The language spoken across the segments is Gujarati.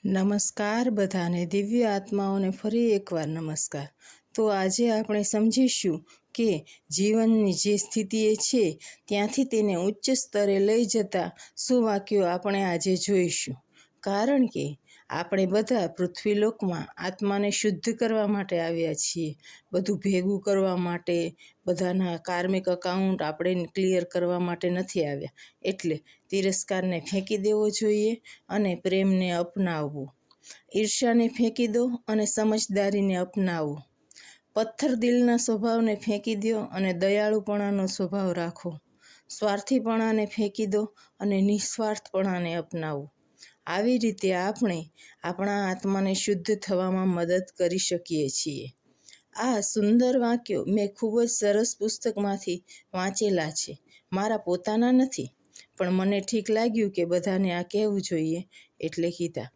નમસ્કાર બધાને, દિવ્ય આત્માઓને ફરી એકવાર નમસ્કાર। તો આજે આપણે સમજીશું કે જીવનની જે સ્થિતિ છે ત્યાંથી તેને ઉચ્ચ સ્તરે લઈ જતા શું વાક્યો આપણે આજે જોઈશું। કારણ કે આપણે બધા પૃથ્વીલોકમાં આત્માને શુદ્ધ કરવા માટે આવ્યા છીએ, બધું ભેગું કરવા માટે, બધાના કાર્મિક અકાઉન્ટ આપણે ક્લિયર કરવા માટે નથી આવ્યા। એટલે તિરસ્કારને ફેંકી દેવો જોઈએ અને પ્રેમને અપનાવવું। ઈર્ષ્યાને ફેંકી દો અને સમજદારીને અપનાવો। પથ્થર દિલના સ્વભાવને ફેંકી દો અને દયાળુપણાનો સ્વભાવ રાખો। સ્વાર્થીપણાને ફેંકી દો અને નિસ્વાર્થપણાને અપનાવો। આવી રીતે આપણે આપણા આત્માને શુદ્ધ થવામાં મદદ કરી શકીએ છીએ। આ સુંદર વાક્યો મેં ખૂબ જ સરસ પુસ્તકમાંથી વાંચેલા છે, મારા પોતાના નથી, પણ મને ઠીક લાગ્યું કે બધાને આ કહેવું જોઈએ એટલે કીધા।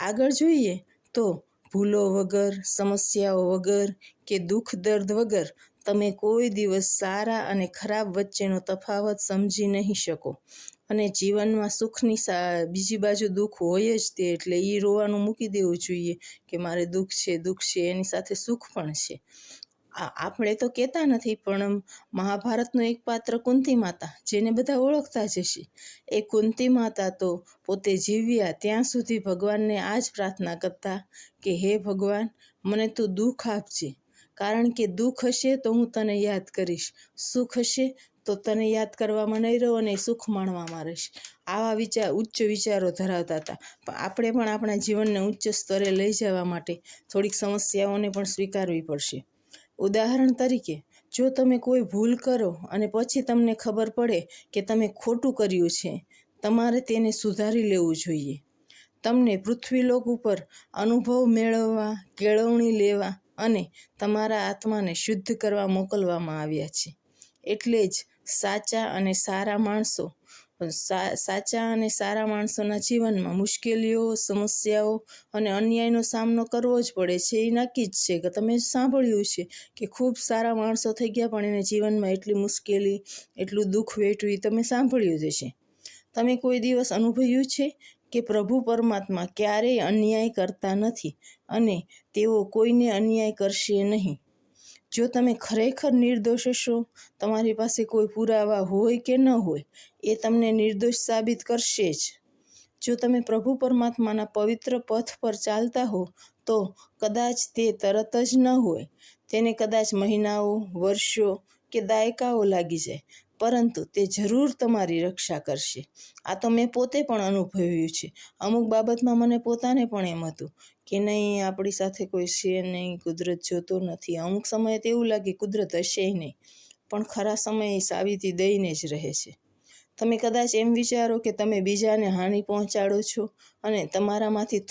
આગળ જોઈએ તો ભૂલો વગર, સમસ્યાઓ વગર કે દુઃખ દર્દ વગર તમે કોઈ દિવસ સારા અને ખરાબ વચ્ચેનો તફાવત સમજી નહીં શકો। અને જીવનમાં સુખની બીજી બાજુ દુઃખ હોય જ તે, એટલે એ રોવાનું મૂકી દેવું જોઈએ કે મારે દુઃખ છે, એની સાથે સુખ પણ છે। આપણે તો કહેતા નથી, પણ મહાભારતનું એક પાત્ર કુંતી માતા, જેને બધા ઓળખતા જ હશે, એ કુંતી માતા તો પોતે જીવ્યા ત્યાં સુધી ભગવાનને આ જ પ્રાર્થના કરતા કે હે ભગવાન, મને તું દુઃખ આપજે, કારણ કે દુઃખ હશે તો હું તને યાદ કરીશ, સુખ હશે તો તને યાદ કરવામાં નહીં રહું અને સુખ માણવામાં રહીશ। આવા ઉચ્ચ વિચારો ધરાવતા હતા। પણ આપણે પણ આપણા જીવનને ઉચ્ચ સ્તરે લઈ જવા માટે થોડીક સમસ્યાઓને પણ સ્વીકારવી પડશે। ઉદાહરણ તરીકે, જો તમે કોઈ ભૂલ કરો અને પછી તમને ખબર પડે કે તમે ખોટું કર્યું છે, તમારે તેને સુધારી લેવું જોઈએ। તમને પૃથ્વીલોક ઉપર અનુભવ મેળવવા, કેળવણી લેવા અને તમારા આત્માને શુદ્ધ કરવા મોકલવામાં આવ્યા છે। એટલે જ સાચા અને સારા માણસોના જીવનમાં મુશ્કેલીઓ, સમસ્યાઓ અને અન્યાયનો સામનો કરવો જ પડે છે। એ નક્કી જ છે કે તમે સાંભળ્યું છે કે ખૂબ સારા માણસો થઈ ગયા પણ એને જીવનમાં એટલી મુશ્કેલી, એટલું દુઃખ વેઠવું, એ તમે સાંભળ્યું જ હશે। તમે કોઈ દિવસ અનુભવ્યું છે કે પ્રભુ પરમાત્મા ક્યારેય અન્યાય કરતા નથી અને તેઓ કોઈને અન્યાય કરશે નહીં। જો તમે ખરેખર નિર્દોષ હશો, તમારી પાસે કોઈ પુરાવા હોય કે ન હોય, એ તમને નિર્દોષ સાબિત કરશે જ। જો તમે પ્રભુ પરમાત્માના પવિત્ર પથ પર ચાલતા હો તો કદાચ તે તરત જ ન હોય, તેને કદાચ મહિનાઓ, વર્ષો કે દાયકાઓ લાગી જાય, પરંતુ તે જરૂર તમારી રક્ષા કરશે। આ તો મેં પોતે પણ અનુભવ્યું છે। અમુક બાબતમાં મને પોતાને પણ એમ હતું કે નહીં, આપણી સાથે કોઈ છે નહીં, કુદરત જોતો નથી। અમુક સમયે તો એવું લાગે કુદરત હશે નહીં, પણ ખરા સમયે સાબિતી દઈને જ રહે છે। તમે કદાચ એમ વિચારો કે તમે બીજાને હાનિ પહોંચાડો છો અને તમારામાંથી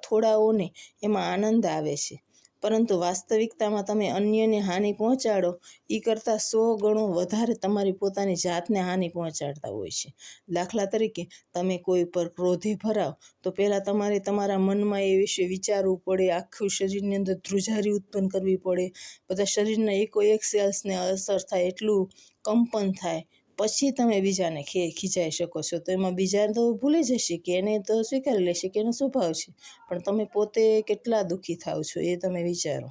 થોડાઓને એમાં આનંદ આવે છે, પરંતુ વાસ્તવિકતામાં તમે અન્યને હાનિ પહોંચાડો એ કરતાં 100 ગણો વધારે તમારી પોતાની જાતને હાનિ પહોંચાડતા હોય છે। દાખલા તરીકે, તમે કોઈ પર ક્રોધે ભરાવ તો પહેલાં તમારે તમારા મનમાં એ વિશે વિચારવું પડે, આખું શરીરની અંદર ધ્રુજારી ઉત્પન્ન કરવી પડે, બધા શરીરના એકોએક સેલ્સને અસર થાય, એટલું કંપન થાય, પછી તમે બીજાને ખીજાઈ શકો છો। તો એમાં બીજા તો ભૂલી જશે કે એને તો સ્વીકારી લેશે કે એનો સ્વભાવ છે, પણ તમે પોતે કેટલા દુઃખી થાવ છો એ તમે વિચારો।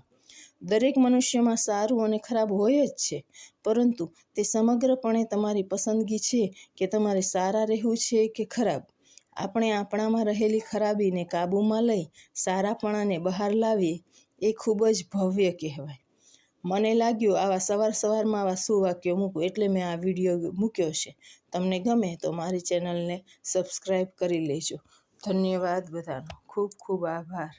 દરેક મનુષ્યમાં સારું અને ખરાબ હોય જ છે, પરંતુ તે સમગ્રપણે તમારી પસંદગી છે કે તમારે સારા રહેવું છે કે ખરાબ। આપણે આપણામાં રહેલી ખરાબીને કાબૂમાં લઈ સારાપણાને બહાર લાવીએ, એ ખૂબ જ ભવ્ય કહેવાય। મને લાગ્યું આવા સવારમાં આવા સુવાક્યો મૂકું, એટલે મેં આ વિડીયો મૂક્યો છે। તમને ગમે તો મારી ચેનલને સબસ્ક્રાઈબ કરી લેજો। ધન્યવાદ બધાનો, ખૂબ ખૂબ આભાર।